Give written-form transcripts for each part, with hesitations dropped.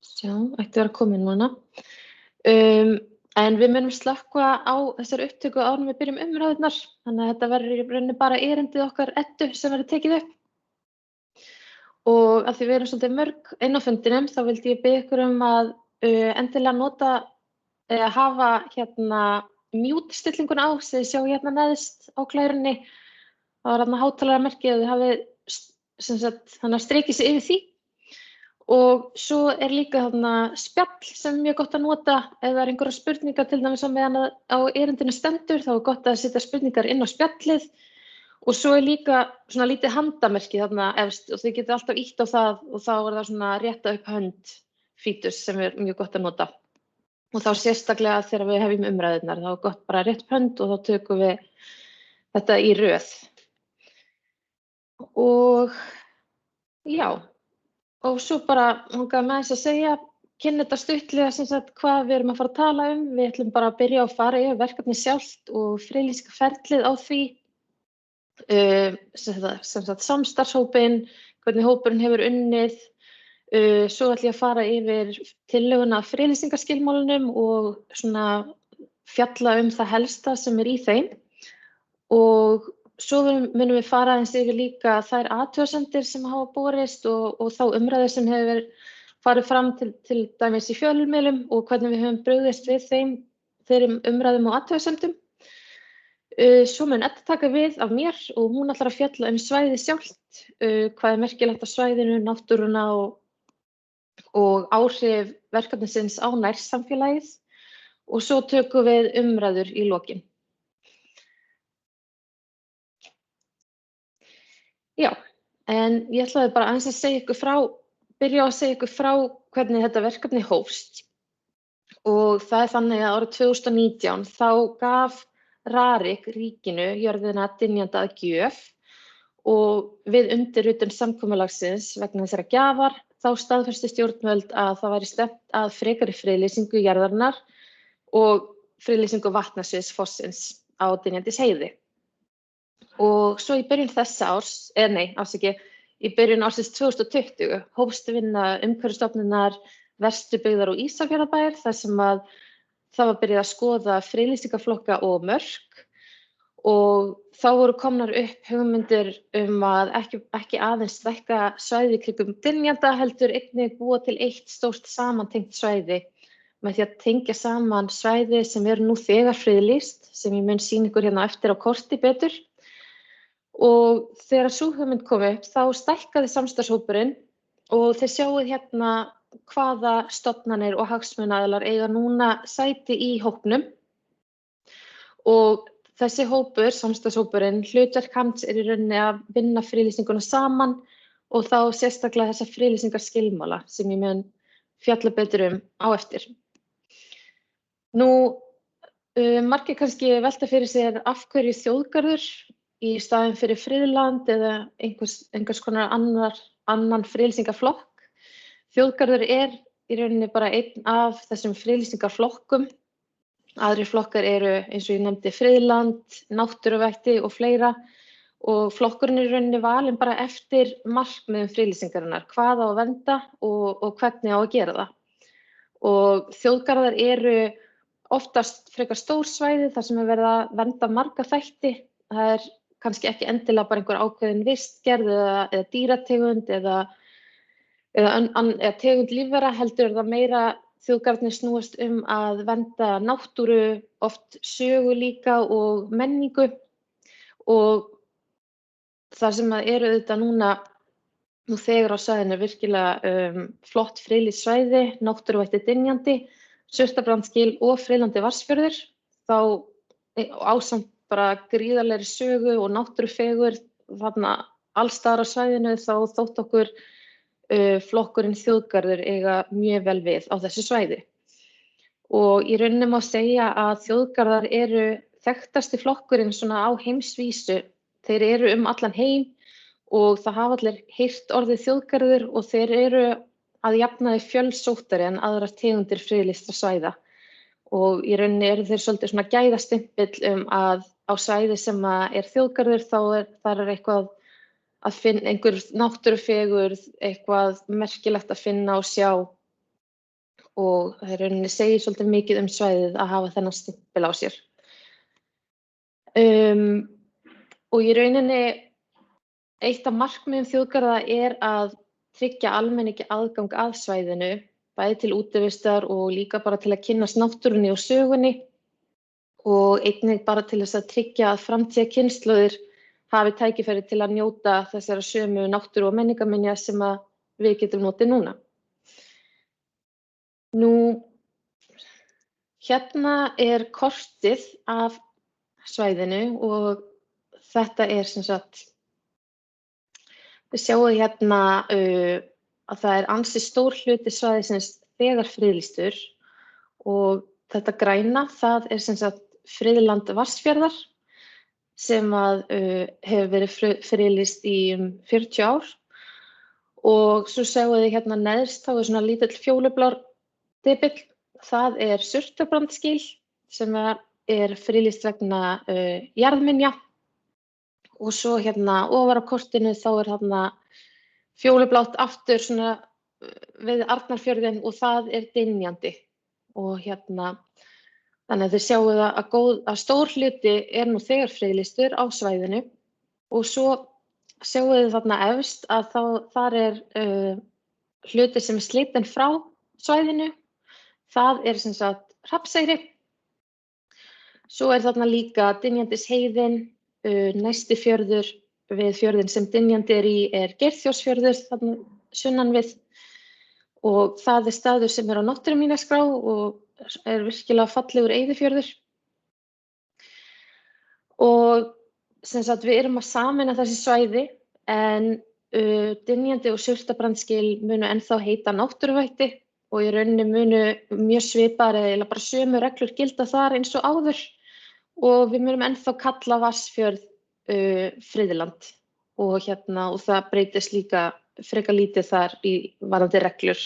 Sjá, ætti að vera komin núna. En við munum slökkva á þessari upptöku áður en við byrjum umræðurnar, þannig að þetta verður í rauninni bara erindið okkar Eddu sem verður tekið upp. Og af því við erum svolítið mörg inn á fundinum, þá vildi ég biðja ykkur að endilega nota eða hafa mute-stillinguna á sem þið sjá hérna neðst á glærunni. Það var þarna hátalaramerkið og þið hafið þannig að strikið sig yfir því. Og svo líka þarna spjall sem mjög gott að nota ef það einhverjar spurningar til dæmis á meðan á erindinu stendur, þá gott að setja spurningar inn á spjallið. Og svo líka svona lítið handamerki þarna efst og þið getið alltaf ýtt á það og þá það svona rétta upp hönd fítus sem mjög gott að nota. Og þá sérstaklega þegar við hefjum umræðurnar, þá gott bara rétt upp hönd og þá tökum við þetta í röð. Og já, og svo bara langaði með þess að segja, kynna þetta stuttlega hvað við erum að fara að tala um. Við ætlum bara að byrja að fara yfir verkefni sjálft og friðlýsingarferlið á því. Samstarfshópinn, hvernig hópurinn hefur unnið. Svo ætlum ég að fara yfir tillöguna að friðlýsingarskilmálunum og svona fjalla það helsta sem í þeim. Og svo munum við fara aðeins yfir líka þær athugasemdir sem hafa borist og þá umræður sem hefur farið fram til dæmis í fjölmiðlum og hvernig við höfum brugðist við þeim umræðum og athugasemdum. Svo mun Edda taka við af mér og hún ætlar að fjalla svæðið sjálft, hvað merkilegt á svæðinu, náttúruna og áhrif verkefnisins á nærsamfélagið og svo tökum við umræður í lokin. Já, en ég ætlaði bara aðeins að byrja að segja ykkur frá hvernig þetta verkefni hófst. Og það þannig að árið 2019 þá gaf Rarik ríkinu jörðina dynjanda að gjöf og við undirritun samkomulagsins vegna þessara gjafar þá staðfesti stjórnvöld að það væri stefnt að frekari friðlýsingu jarðarinnar og friðlýsingu vatnasviðs fossins á Dynjandisheiði. Og svo í byrjun þessa árs, í byrjun ársins 2020 hófst vinna Umhverfisstofnunar Vesturbyggðar og Ísafjarðarbæjar þar sem að það var byrjað að skoða friðlýsingarflokka og mörk og þá voru komnar upp hugmyndir að ekki aðeins stækka svæði í kringum Dynjanda heldur einnig búa til eitt stórt samantengt svæði með því að tengja saman svæði sem nú þegar friðlýst sem ég mun sýna ykkur hérna eftir á korti betur. Og þegar sú hugmynd kom upp þá stækkaði samstarfshópurinn og þið sjáið hérna hvaða stofnanir og hagsmunaaðilar eiga núna sæti í hópnum. Og þessi hópur, samstarfshópurinn, hlutverk hans í rauninni að vinna friðlýsinguna saman og þá sérstaklega þessa friðlýsingarskilmála sem ég mun fjalla betur á eftir. Margir kannski velta fyrir sér af hverju þjóðgarður í staðinn fyrir friðland eða einhvers konar annan friðlýsingarflokk. Þjóðgarður í rauninni bara einn af þessum friðlýsingarflokkum. Aðrir flokkar eins og ég nefndi friðland, náttúruvætti og fleira og flokkurinn í rauninni valinn bara eftir markmiðum friðlýsingarinnar, hvað á að vernda og hvernig á að gera það. Og þjóðgarðar oftast frekar stór svæði þar sem verið að vernda marga þætti. Það kannski ekki endilega bara einhver ákveðin vistgerð eða dýrategund eða tegund lífvera heldur það meira þjóðgarðarnir snúast að vernda náttúru, oft sögu líka og menningu og það sem auðvitað nú þegar á svæðinu virkilega flott friðlýst svæði, náttúruvætti Dynjandi, Surtarbrandsgil og friðlandi Vatnsfjörður, þá ásamt bara gríðarlegri sögu og náttúrufegurð þarna alls staðar á svæðinu þá þótt okkur flokkurinn þjóðgarður eiga mjög vel við á þessu svæði. Og í rauninni má segja að þjóðgarðar þekktasti flokkurinn svona á heimsvísu. Þeir allan heim og það hafa allir heyrt orðið þjóðgarður og þeir að jafnaði fjölsóttari en aðrar tegundir friðlýstra svæða. Og í rauninni þeir svolítið svona gæðastimpill að á svæði sem þjóðgarður þá þar eitthvað að finna einhver náttúrufegurð, eitthvað merkilegt að finna og sjá og það í rauninni segir svolítið mikið svæðið að hafa þennan stimpil á sér. Og í rauninni eitt af markmiðum þjóðgarða að tryggja almenningi aðgang að svæðinu, bæði til útivistar og líka bara til að kynnast náttúrunni og sögunni og einnig bara til þess að tryggja að framtíðarkynslóðir hafi tækifæri til að njóta þessara sömu náttúru og menningarminja sem að við getum notið núna. Nú, hérna kortið af svæðinu og þetta sem sagt, við sjáum hérna að það ansi stór hluti svæðisins þegar friðlýstur og þetta græna, það sem sagt friðland Vatnsfjarðar sem að hefur verið friðlýst í 40 ár og svo sjáum við hérna neðst þá svona lítill fjólublár depill, það Surtarbrandsgil sem friðlýst vegna jarðminja og svo hérna ofar á kortinu þá þarna fjólublátt aftur svona við Arnarfjörðinn og það dynjandi og hérna þannig að þið sjáum að stór hluti nú þegar friðlýstur á svæðinu og svo sjáum við þarna efst að þar hluti sem slitinn frá svæðinu, það sem sagt Hrafnseyri. Svo þarna líka Dynjandisheiðin, næsti fjörður við fjörðinn sem Dynjandi í Geirþjórsfjörður þarna sunnan við og það staður sem á náttúruminjaskrá og virkilega fallegur eyðifjörður. Og sem sagt við að sameina þessi svæði en Dynjandi og Surtarbrandsgil munu ennþá heita náttúruvætti og í rauninni munu mjög svipaðar eða bara sömu reglur gilda þar eins og áður og við munum ennþá kalla Vatnsfjörð friðland og það breytist líka frekar lítið þar í varðandi reglur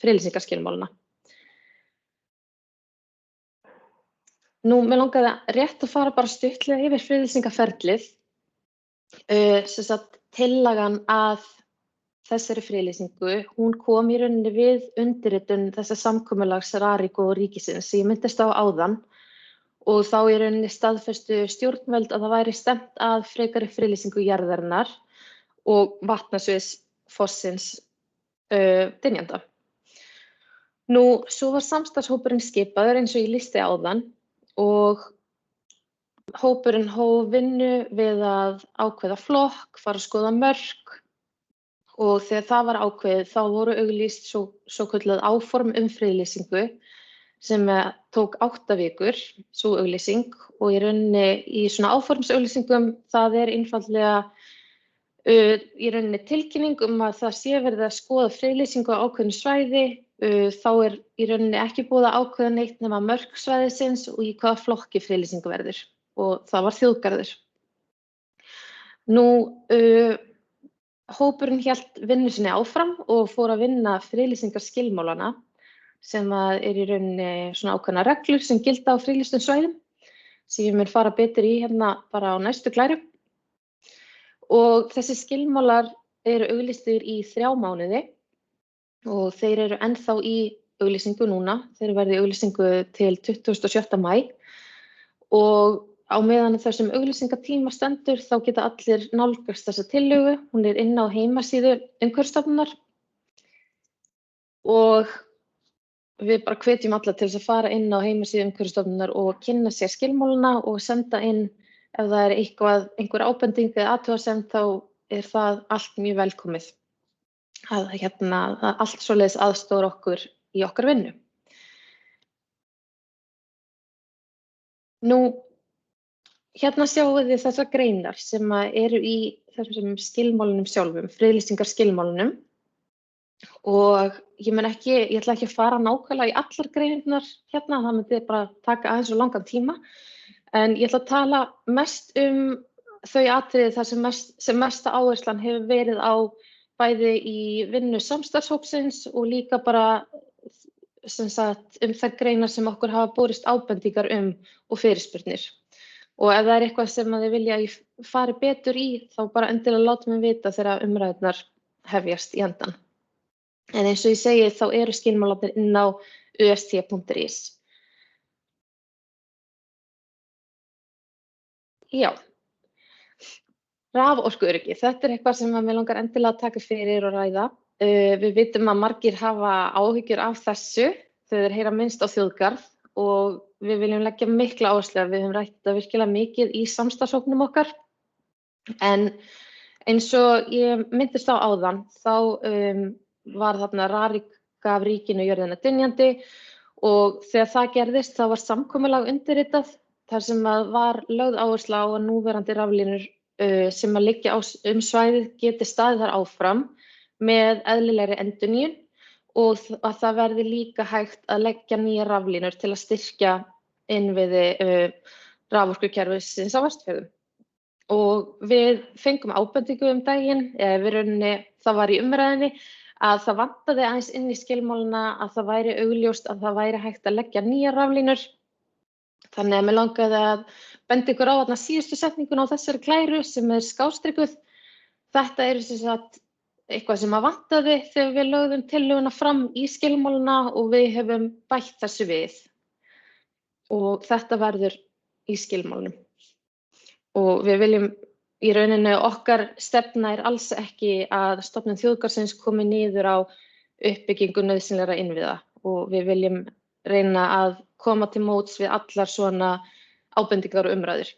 friðlýsingarskilmálanna. Nú, mig langaði rétt að fara bara stuttlega yfir friðlýsingarferlið. Sem sagt, tillagan að þessari friðlýsingu, hún kom í rauninni við undirritun þessa samkomulags RARIK og ríkisins sem ég minntist á áðan og þá í rauninni staðfestu stjórnvöld að það væri stefnt að frekari friðlýsingu jarðarinnar og vatnasviðs fossins Dynjanda. Nú, svo var samstarfshópurinn skipaður eins og ég lýsti áðan og hópurinn hóf vinnu við að ákveða flokk, fara að skoða mörk og þegar það var ákveðið þá voru auglýst svokölluð áform friðlýsingu sem tók 8 vikur, sú auglýsing og í rauninni í svona áformsauglýsingum það einfaldlega í rauninni tilkynning að það sé verið að skoða friðlýsingu á ákveðnu svæði, þá í rauninni ekki búið að ákveða neitt nema mörk svæðisins og í hvaða flokki friðlýsingu verður og það var þjóðgarður. Nú, hópurinn hélt vinnu sinni áfram og fór að vinna friðlýsingarskilmálana sem í rauninni svona ákveðna reglur sem gilda á friðlýstum svæðum sem ég mun fara betur í hérna bara á næstu glæru. Og þessi skilmálar auglýstir í 3 mánuði og þeir ennþá í auglýsingu núna, þeir verða í auglýsingu til 27. maí og á meðan þessum auglýsingatíma stendur þá geta allir nálgast þessa tillögu, hún inn á heimasíðu Umhverfisstofnunar og við bara hvetjum alla til þess að fara inn á heimasíðu Umhverfisstofnunar og kynna sér skilmálana og senda inn ef það einhver ábending eða athugasemd þá það allt mjög velkomið. Að allt svoleiðis aðstoðar okkur í okkar vinnu. Nú, hérna sjáum við þessar greinar sem í þessum skilmálunum sjálfum, friðlýsingarskilmálunum og ég ætla ekki að fara nákvæmlega í allar greinarnar hérna, það myndi bara taka aðeins og langan tíma en ég ætla að tala mest þau atriði þar sem mesta áherslan hefur verið á bæði í vinnu samstarfshópsins og líka bara sem sagt þær greinar sem okkur hafa borist ábendingar og fyrirspurnir. Og ef það eitthvað sem að þið vilja að ég fari betur í, þá bara endilega láta mig vita þegar umræðurnar hefjast í endan. En eins og ég segi, þá eru skilmálarnir inn á ust.is. Já, raforkuöryggi, þetta eitthvað sem að mig langar endilega að taka fyrir og ræða. Við vitum að margir hafa áhyggjur af þessu þegar þeir heyra minnst á þjóðgarð og við viljum leggja mikla áherslu að við höfum rætt þetta virkilega mikið í samstarfshópnum okkar. En eins og ég minntist á áðan, þá var þarna Rarik gaf ríkinu jörðina dynjandi og þegar það gerðist þá var samkomulag undirritað þar sem að var lögð áhersla á að núverandi raflínur sem að liggja svæðið geti staðið þar áfram með eðlilegri endurnýjun og að það verði líka hægt að leggja nýjar raflínur til að styrkja innviði raforkukerfisins á Vestfjörðum. Og við fengum ábendingu daginn, það var í umræðinni, að það vantaði aðeins inn í skilmálana að það væri augljóst að það væri hægt að leggja nýjar raflínur. Þannig að mig langaði að benda ykkur á þarna síðustu setninguna á þessari klæru sem skástrikuð. Þetta sem sagt eitthvað sem að vantaði þegar við lögðum tillöguna fram í skilmálana og við höfum bætt þessu við. Og þetta verður í skilmálunum. Og við viljum í rauninni okkar stefna alls ekki að stofnun þjóðgarðsins komi niður á uppbyggingu nauðsynlegra innviða og við viljum reyna að koma til móts við allar svona ábendingar og umræður.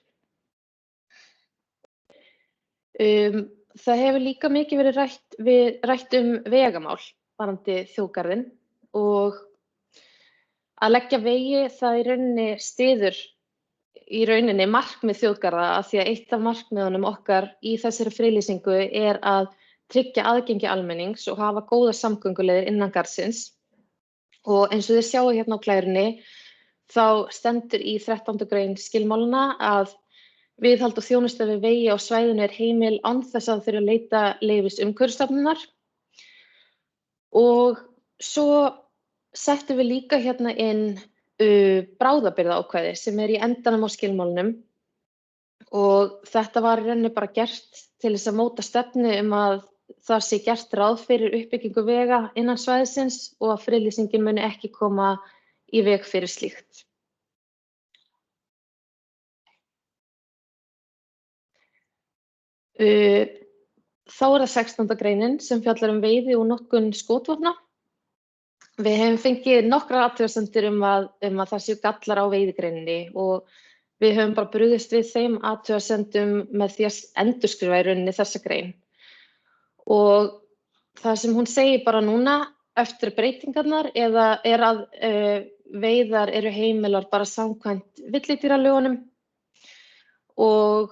Það hefur líka mikið verið rætt vegamál varðandi þjóðgarðinn og að leggja vegi það í rauninni styður markmið þjóðgarða af því að eitt af markmiðunum okkar í þessari friðlýsingu að tryggja aðgengi almennings og hafa góða samgönguleiðir innan garðsins. Og eins og þið sjáu hérna á klærunni, þá stendur í 13. grein skilmálana að viðhald og þjónusta við vegi á svæðinu heimil án þess að þurfa að leita leyfis Umhverfisstofnunar. Og svo settum við líka hérna inn bráðabirgðaákvæði sem í endanum á skilmálunum og þetta var í rauninni bara gert til þess að móta stefnu að það sé gert ráð fyrir uppbyggingu vega innan svæðisins og að friðlýsingin muni ekki koma í veg fyrir slíkt. Þá það 16. greinin sem fjallar veiði og notkun skotvopna. Við hefum fengið nokkrar athugasemdir að það séu gallar á veiðigreininni og við höfum bara brugðist við þeim athugasemdum með því að endurskrifa í rauninni þessa grein. Og það sem hún segir bara núna eftir breytingarnar að veiðar eru heimilar bara samkvæmt villidýralögunum og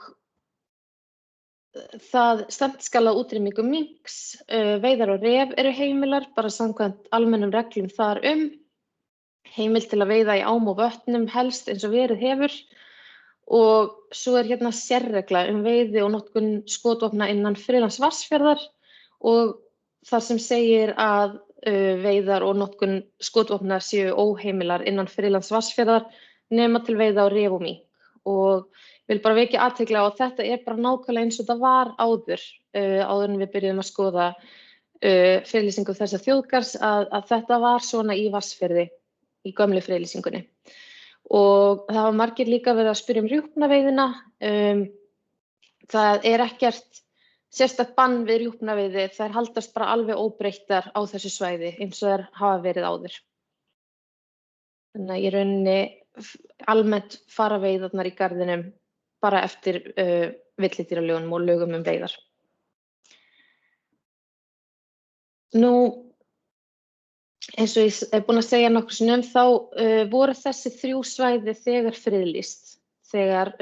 það stefnt skal að útrýmingu minks, veiðar og ref eru heimilar bara samkvæmt almennum reglum þar heimild til að veiða í ám og vötnum helst eins og verið hefur og svo hérna sérregla veiði og notkun skotvopna innan friðlands Vatnsfjarðar og þar sem segir að veiðar og notkun skotvopna séu óheimilar innan friðlands Vatnsfjarðar nema til veiða á ref og mink og vil bara vekja athygli á að þetta bara nákvæmlega eins og það var áður en við byrjuðum að skoða friðlýsingu þessa þjóðgarðs að þetta var svona í Vatnsfirði í gömlu friðlýsingunni. Og það hafa margir líka verið að spyrja rjúpnaveiðina. Það ekkert sérstakt bann við rjúpnaveiði, þær haldast bara alveg óbreyttar á þessu svæði eins og þær hafa verið áður. Þannig að í rauninni almennt fara veiðarnar í garðinum bara eftir villidýralögunum og lögum veiðar. Nú, eins og ég búin að segja nokkru sinnum, þá voru þessi 3 svæði þegar friðlýst þegar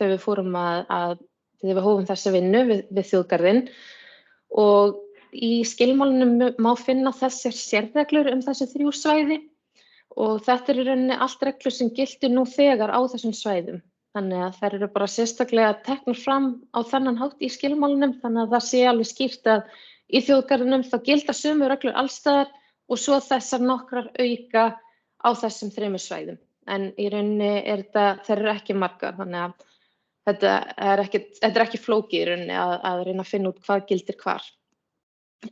við fórum þegar við hófum þessa vinnu við þjóðgarðinn og í skilmálunum má finna þessar sérreglur þessi 3 svæði og þetta í rauninni allt reglur sem giltu nú þegar á þessum svæðum. Þannig að þær eru bara sérstaklega teknar fram á þennan hátt í skilmálunum þannig að það sé alveg skýrt að í þjóðgarðinum þá gilda sömu reglur alls staðar og svo þessar nokkrar auka á þessum 3 svæðum. en í rauninni þær eru ekki margar, þannig að þetta er ekki flókið í rauninni að reyna að finna út hvað gildir hvar.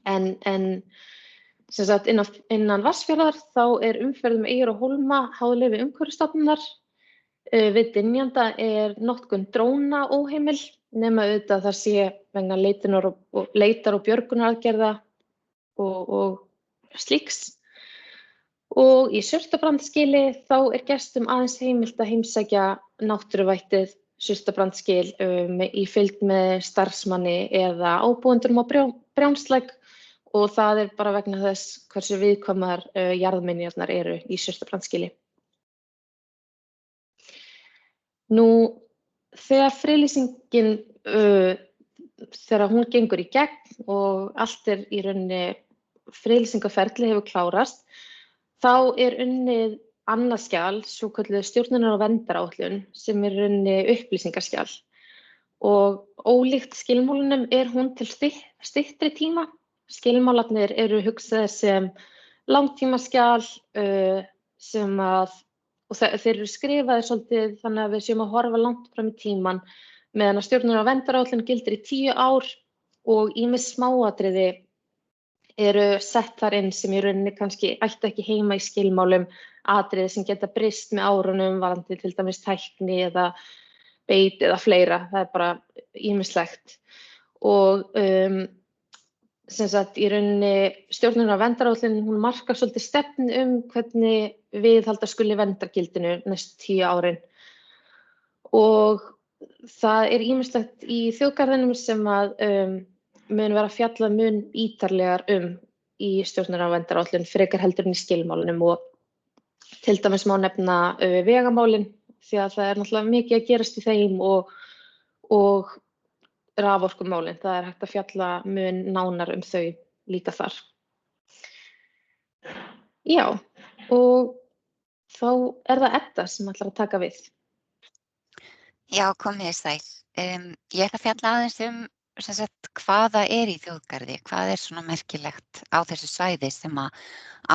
En sem sagt innan Vatnsfjarðar þá er umferð eyjar og hólma háð leyfi Umhverfisstofnunar. Við dynjanda er notkun dróna óheimil, nema auðvitað það sé vegna leitar og björgunaraðgerða og slíks. Og í Surtarbrandsgili þá er gestum aðeins heimilt að heimsækja náttúruvættið Surtarbrandsgil í fylgd með starfsmanni eða ábúendum á Brjánslæk, og það er bara vegna þess hversu viðkvæmar jarðminjarnar eru í Surtarbrandsgili. Nú, þegar friðlýsingin, þegar hún gengur í gegn og allt er í rauninni friðlýsingarferli hefur klárast, þá er unnið annað skjal, svokölluð stjórnunar- og verndaráætlun, sem er í rauninni upplýsingaskjal. Og ólíkt skilmálunum er hún til styttri tíma. Skilmálarnir eru hugsaðir sem langtímaskjal og þeir eru skrifaðir svolítið þannig að við séum að horfa langt fram í tímann, meðan að stjórnunar- og verndaráætlun gildir í 10 ár og ýmis smáatriði eru sett þar inn sem í rauninni kannski ættu ekki heima í skilmálum, atriði sem geta breyst með árunum varðandi til dæmis tækni eða beit eða fleira. Það er bara ýmislegt. Og sem sagt í rauninni stjórnunar- og verndaráætlunin, hún markar svolítið stefnu hvernig viðhalda skuli verndargildinu næstu 10 árin. Og það er ýmislegt í þjóðgarðinum sem að mun vera fjallað mun ítarlegar í stjórnunar- og verndaráætlun frekar heldur en í skilmálunum, og til dæmis má nefna vegamálin, því að það er náttúrulega mikið að gerast í þeim, og raforkumálin. Það er hægt að fjalla mun nánar þau líka þar. Já, og þá er það Edda sem ætlar að taka við. Já, komið sæl. Ég ætla að fjalla aðeins sem sagt, hvað það er í þjóðgarði, hvað er svona merkilegt á þessu svæði sem að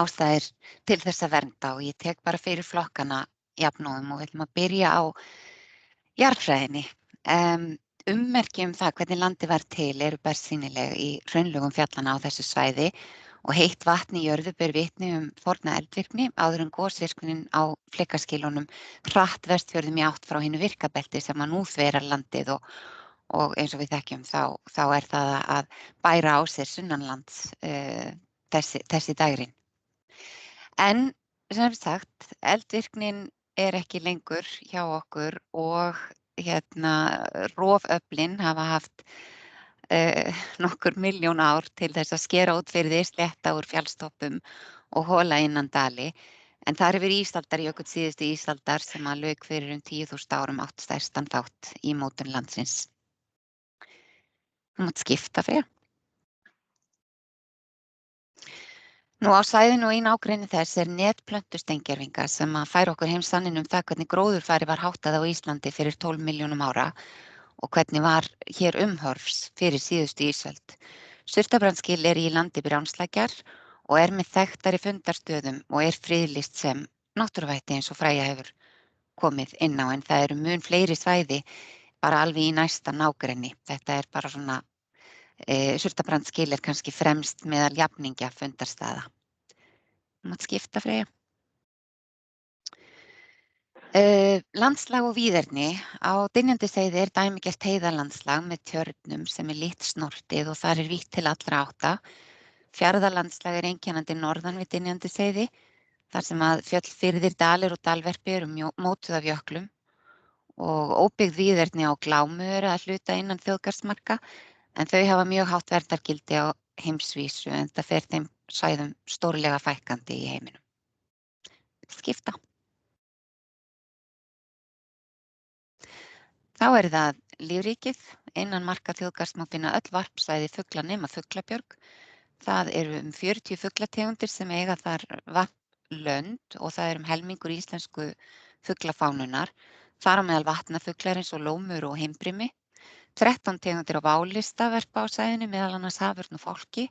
ástæðir til þess að vernda, og ég tek bara fyrir flokkana jafnóðum og við ætlum að byrja á jarðfræðinni. Ummerki það hvernig landið var til eru bersýnileg í hraunlögum fjallanna á þessu svæði, og heitt vatn í jörðu ber vitni forna eldvirkni áður en gosvirknin á flekaskilunum hratt Vestfjörðum í átt frá hinu virkabelti sem að nú þverar landið, og eins og við þekkjum þá er það að bæra á sér sunnanlands þessi dægrin. En sem sagt, eldvirknin er ekki lengur hjá okkur, og roföflin hafa haft nokkur milljón ár til þess að skera út firði, slétta úr fjallstoppum og hola innan dali. En þar hefur ísaldarjökull síðustu ísaldar sem að lauk fyrir 10.000 árum átt stærstan þátt í mótun landsins. Þú mátt skipta, Freyja. Nú á svæðinu og í nágrenni þess er net plöntusteingervinga sem að færa okkur heim sanninn það hvernig gróðurfari var háttað á Íslandi fyrir 12 milljónum ára og hvernig var hér umhorfs fyrir síðustu ísöld. Surtarbrandsgil er í landi Brjánslækjar og er með þekktari fundarstöðum og er friðlýst sem náttúruvætti eins og Freyja hefur komið inn á, en það eru mun fleiri svæði bara alveg í næsta nágrenni. Þetta er bara svona Surtarbrandsgil er kannski fremst meðal jafningja fundarstaða. Þú mátt skipta, Freyja. Landslag og víðerni. Á Dynjandisheiði er dæmigert heiðalandslag með tjörnum sem er lítt snortið og þar er vítt til allra átta. Fjarðalandslag er einkennandi norðan við Dynjandisheiði, þar sem að fjöll, firðir, dalir og dalverpi eru mótuð af jöklum, og óbyggð víðerni á Glámu eru að hluta innan þjóðgarðsmarka, en þau hafa mjög hátt verndargildi á heimsvísu, en það fer þeim svæðum stórlega fækkandi í heiminum. Skipta. Þá er það lífríkið. Innan marka þjóðgarðs má finna öll varpsvæði fugla nema Fuglabjörg. Það eru 40 fuglategundir sem eiga þar varplönd og það er helmingur íslensku fuglafánunar. Þar á meðal vatnafuglar eins og lómur og heimbrimi. 13 tegundir á válista verpa á svæðinu, meðal annars haförn og fálki,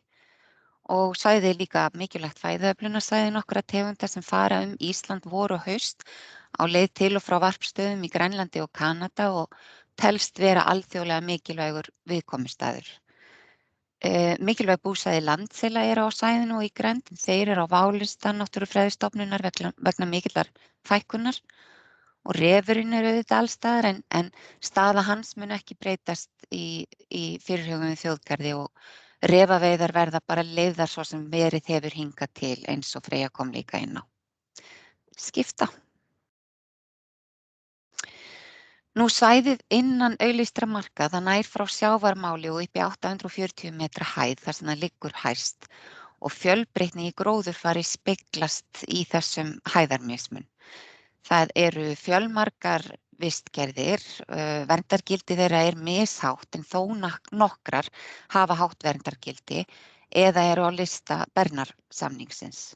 og svæðið er líka mikilvægt fæðuöflunarsvæði nokkra tegunda sem fara Ísland vor og haust á leið til og frá varpstöðum í Grænlandi og Kanada og telst vera alþjóðlega mikilvægur viðkomustaður. Mikilvæg búsvæði landsela á svæðinu og í grennd, en þeir eru á válista Náttúrufræðistofnunar vegna mikillar fækkunar og refurinn auðvitað alls staðar en staða hans mun ekki breytast í fyrirhuguðum þjóðgarði og refaveiðar verða bara leyfðar svo sem verið hefur hingað til eins og Freyja kom líka inn á. Skipta. Nú svæðið innan auglýstra marka það nær frá sjávarmáli og upp í 840 metra hæð þar sem það liggur hæst og fjölbreytni í gróðurfari speglast í þessum hæðarmismun. Það eru fjölmargar vistgerðir, verndargildi þeirra mishátt en þó nokkrar hafa hátt verndargildi eða eru á lista Bernarsamningsins.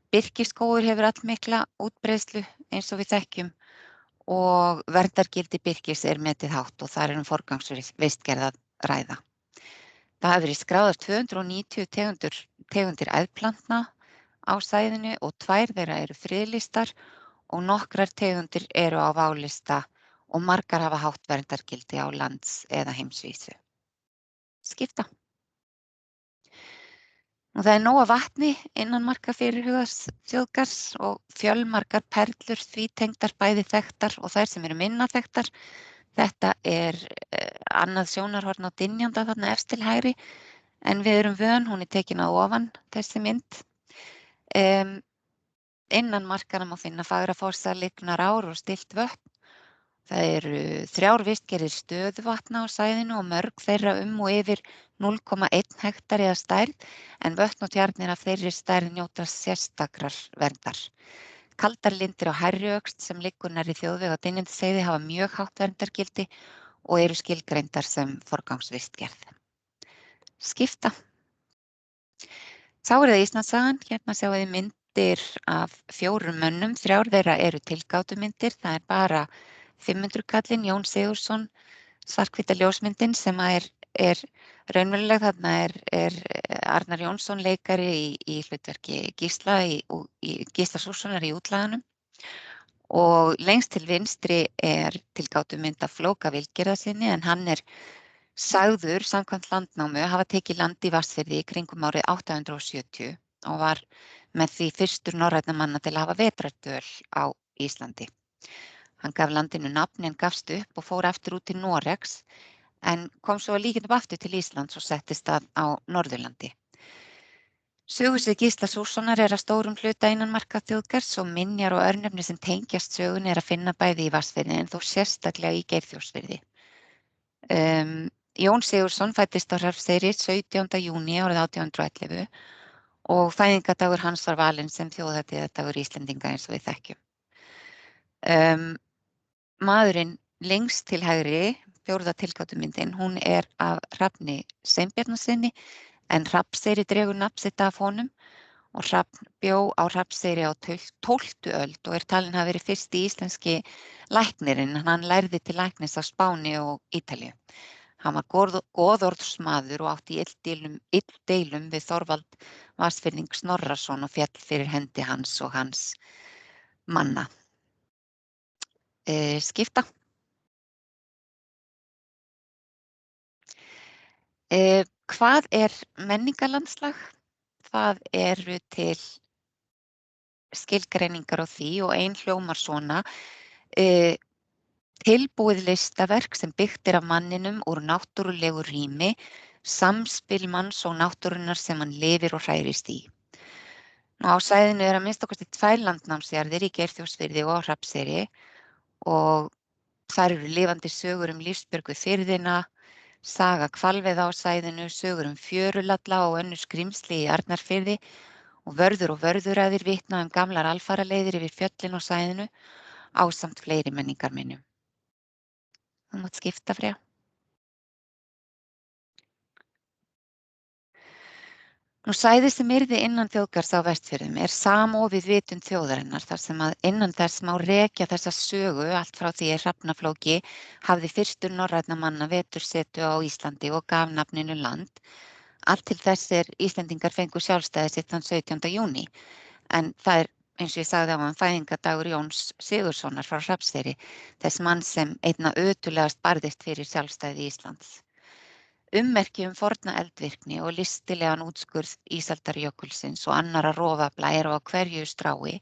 Birkiskógur hefur allmikla útbreiðslu eins og við þekkjum og verndargildi birkis metið hátt og þar forgangsvistgerð að ræða. Það hafa verið skráðar 290 tegundir æðplantna á svæðinu og 2 þeirra eru friðlistar og nokkrar tegundir eru á válista og margar hafa hátt verndargildi á lands- eða heimsvísu. Skipta. Og það nóg af vatni innan marka fyrirhugaðs þjóðgarðs og fjölmargar perlur því tengdar bæði þekktar og þær sem eru minna þekktar. Þetta annað sjónarhorn á dynjanda þarna efst til hægri en við erum vön, hún tekin að ofan þessi mynd. Innan markana má finna Fagrafossa, Lygnarár og stillt vötn. Það eru 3 vistgerðir stöðuvatna á svæðinu og mörg þeirra og yfir 0,1 hektar eða stærð, en vötn og tjarnir af þeirri stærð njóta sérstakrar verndar. Kaldar lindir á Hærriöxl sem liggur nærri þjóðveg á Dynjandisheiði hafa mjög hátt verndargildi og eru skilgreindar sem forgangsvistgerð. Skipta. Þá það Íslandssagan, hérna sjáum við myndir af 4 mönnum, 3 þeirra eru tilgátumyndir, það bara 500 kallinn, Jón Sigurðsson, svarthvíta ljósmyndin sem er raunveruleg, þarna er Arnar Jónsson leikari í hlutverki Gísla Gísla Súrssonar í útlaganum og lengst til vinstri tilgátumynd af Flóka Vilgerðarsyni en hann sagður samkvæmt Landnámu hafa tekið land í Vatnsfirði í kringum árið 870 og var með því fyrstur norrænna manna til að hafa vetrardvöl á Íslandi. Hann gaf landinu nafn en gafst upp og fór aftur út til Noregs en kom svo að líkindum aftur til Íslands og settist að á Norðurlandi. Sögusvið Gísla Súrssonar að stórum hluta innan marka þjóðgarðs og minjar og örnefni sem tengjast sögunni að finna bæði í Vatnsfirði en þó sérstaklega í Geirfjörðsfirði. Jón Sigurðsson fæddist á Hrafnseyri 17. júní árið 1811 og fæðingardagur hans var valinn sem þjóðhátíðardagur Íslendinga eins og við þekkjum. Maðurinn lengst til hægri, 4. tilgátumyndin, hún af Hrafni Sveinbjarnarsyni en Hrafnseyri dregur nafn sitt af honum og Hrafn bjó á Hrafnseyri á 12. öld og talinn hafa verið fyrsti íslenski læknirinn. Hann lærði til læknis á Spáni og Ítalíu. Hann var goðorðsmaður og átti í illdeilum við Þorvald Vatnsfirðing Snorrason og féll fyrir hendi hans og hans manna. Skipta. Hvað menningarlandslag? Það eru til skilgreiningar á því og ein hljómar svona: tilbúið listaverk sem byggt af manninum úr náttúrulegu rými, samspil manns og náttúrunnar sem hann lifir og hrærist í. Á svæðinu að minnsta kosti 2 landnámsjarðir í Geirfjörðsfirði og Hrafnseyri og þar eru lifandi sögur lífsbjörgu firðina, saga hvalveiða á svæðinu, sögur fjörulalla og önnur skrímsli í Arnarfirði og vörðuræðir vitna gamlar alfaraleiðir yfir fjöllin á svæðinu ásamt fleiri menningarminjum. Þú mátt skipta, Freyja. Svæðið sem yrði innan þjóðgarðs á Vestfjörðum samofið vitund þjóðarinnar þar sem að innan þess má rekja þessa sögu allt frá því Hrafnaflóki hafði fyrstur norrænna manna vetursetu á Íslandi og gaf nafninu land. Allt til þess Íslendingar fengu sjálfstæði sitt þann 17. júní. En það eins og ég sagði á fæðingardagur Jóns Sigurðssonar frá Hrafnseyri, þess mann sem einna ötulegast barðist fyrir sjálfstæði Íslands. Ummerki forna eldvirkni og listilegan útskurð ísaldarjökulsins og annarra rofafla eru á hverju strái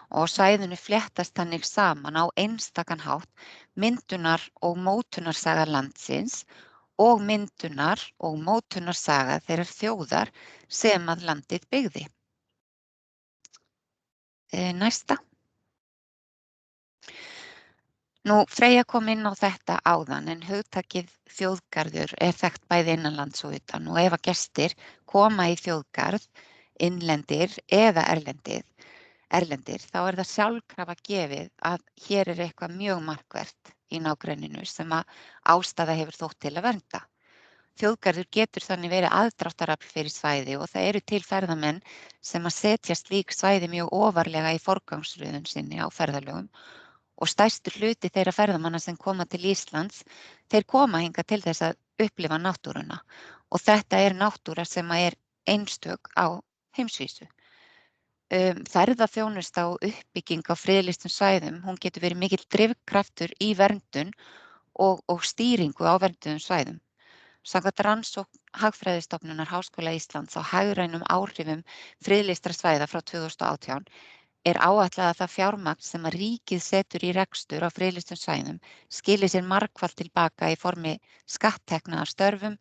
og á svæðinu fléttast þannig saman á einstakan hátt myndunar- og mótunarsaga landsins og myndunar- og mótunarsaga þeirrar þjóðar sem að landið byggði. Næsta. Nú, Freyja kom inn á þetta áðan en hugtakið þjóðgarður þekkt bæði innanlands og utan og ef að gestir koma í þjóðgarð, innlendir eða erlendir, þá það sjálfkrafa gefið að hér eitthvað mjög markvert í nágrenninu sem að ástæða hefur þótt til að vernda. Þjóðgarður getur þannig verið aðdráttarafl fyrir svæði og það eru til ferðamenn sem að setja slík svæði mjög ofarlega í forgangsröðun sinni á ferðalögum og stærstur hluti þeirra ferðamanna sem koma til Íslands, þeir koma hingað til þess að upplifa náttúruna og þetta náttúra sem einstök á heimsvísu. Ferðaþjónusta og uppbygging á friðlýstum svæðum, hún getur verið mikill drifkraftur í verndun og stýringu á vernduðum svæðum. Samkvæmt rannsókn Hagfræðistofnunar Háskóla Íslands á hagrænum áhrifum friðlýstra svæða frá 2018 áætlað að það fjármagn sem að ríkið setur í rekstur á friðlýstum svæðum skili sér margfalt tilbaka í formi skatttekna af störfum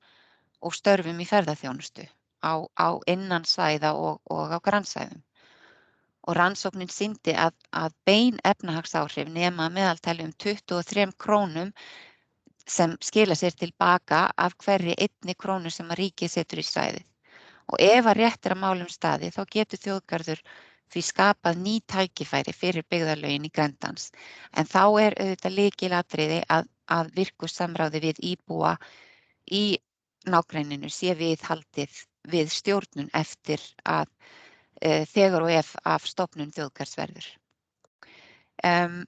og störfum í ferðaþjónustu á innan svæða og á grannsvæðum. Og rannsóknin sýndi að bein efnahagsáhrif nema að meðaltali 23 krónum sem skila sér tilbaka af hverri 1 krónu sem að ríkið setur í svæðið. Og ef að rétt að málum staðið þá getur þjóðgarður því skapað ný tækifæri fyrir byggðarlögin í Grendans. En þá auðvitað lykilatriði að virku samráði við íbúa í nágrenninu sé viðhaldið við stjórnun eftir að þegar og ef af stofnun þjóðgarðs verður.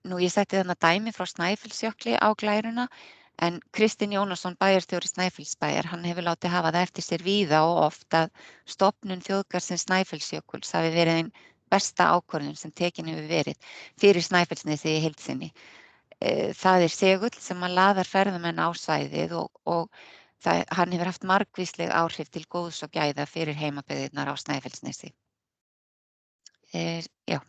Nú ég setti þarna dæmi frá Snæfellsjökli á glæruna en Kristinn Jónasson, bæjarstjóri Snæfellsbæjar, hann hefur látið hafa það eftir sér víða og oft að stofnun þjóðgarðsins Snæfellsjökuls hafi verið ein besta ákvörðun sem tekin hefur verið fyrir Snæfellsnesið í heild sinni. Það segull sem að laðar ferðamenn á svæðið og hann hefur haft margvísleg áhrif til góðs og gæða fyrir heimabyggðirnar á Snæfellsnesi. Já.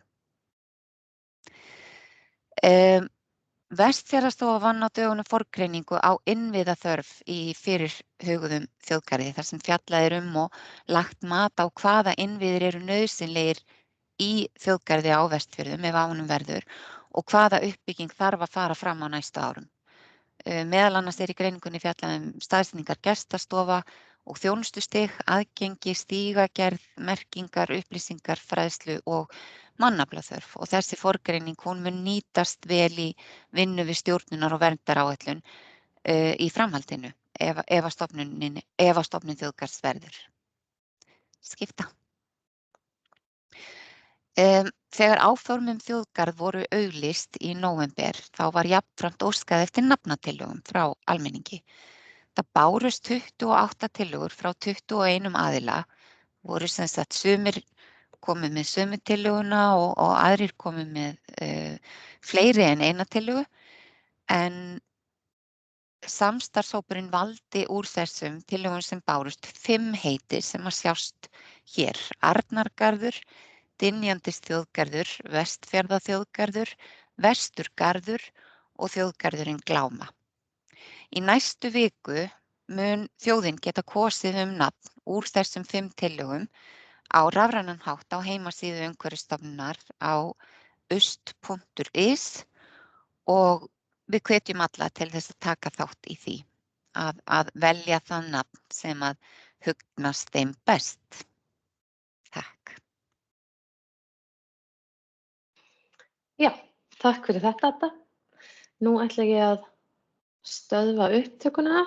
Vestfjarðastofa vann á dögunum forgreiningu á innviðaþörf í fyrirhuguðum þjóðgarði þar sem fjallað og lagt mat á hvaða innviðir eru nauðsynlegir í þjóðgarði á Vestfjörðum ef á honum verður og hvaða uppbygging þarf að fara fram á næstu árum. Meðal annars í greiningunni fjallað staðsetningar gestastofa og þjónustustig, aðgengi, stígagerð, merkingar, upplýsingar, fræðslu og mannaflaþörf og þessi forgreining hún mun nýtast vel í vinnu við stjórnunar- og verndaráætlun í framhaldinu ef að stofnun þjóðgarðs verður. Skipta. Þegar áform þjóðgarð voru auglýst í nóvember þá var jafnframt óskað eftir nafnatillögum frá almenningi. Það bárust 28 tillögur frá 21 aðila, voru sem sagt sumir komið með sömu tillöguna og aðrir komið með fleiri en eina tillögu en samstarfshópurinn valdi úr þessum tillögum sem bárust 5 heiti sem að sjást hér: Arnargarður, Dynjandisþjóðgarður, Vestfjarðaþjóðgarður, Vesturgarður og þjóðgarðurinn Gláma. Í næstu viku mun þjóðin geta kosið nafn úr þessum 5 tillögum á rafrænan hátt á heimasíðu Umhverfisstofnunar á ust.is og við hvetjum alla til þess að taka þátt í því að velja það nafn sem að hugnast þeim best. Takk. Já, takk fyrir þetta, Adda. Nú ætla ég að stöðva upptökuna